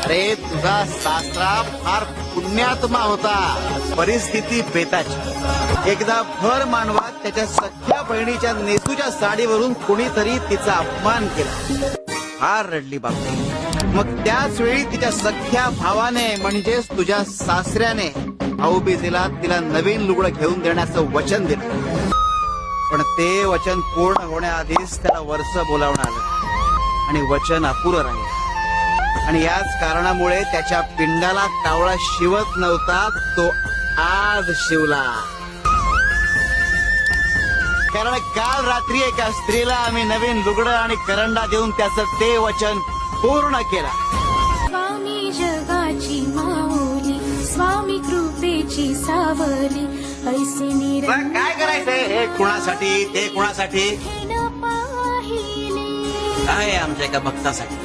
अरे तुझा सासरा फार पुण्यात्मा होता, परिस्थिती बेताची. एकदा भर मांडवात त्याच्या सख्या बहिणीच्या नेसूच्या साडीवरून कुणीतरी तिचा अपमान केला. फार रडली बापू. मग त्याच वेळी तिच्या सख्या भावाने म्हणजेच तुझ्या सासऱ्याने भाऊबीजेला तिला नवीन लुगडं घेऊन देण्याचं वचन दिलं. पण ते वचन पूर्ण होण्याआधीच त्याला वर्ष बोलावणं आलं आणि वचन अपुरं राहिलं. आणि याच कारणामुळे त्याच्या पिंडाला कावळा शिवत नव्हता, तो आज शिवला. कारण काल रात्री एका स्त्रीला आम्ही नवीन लुगडं आणि करंडा देऊन त्याचं ते वचन पूर्ण केलं. स्वामी जगाची माऊली, स्वामी कृपेची सावली, ऐसे काय करायचंय? हे कुणासाठी, ते कुणासाठी? पाहिले काय आमच्या एका भक्तासाठी.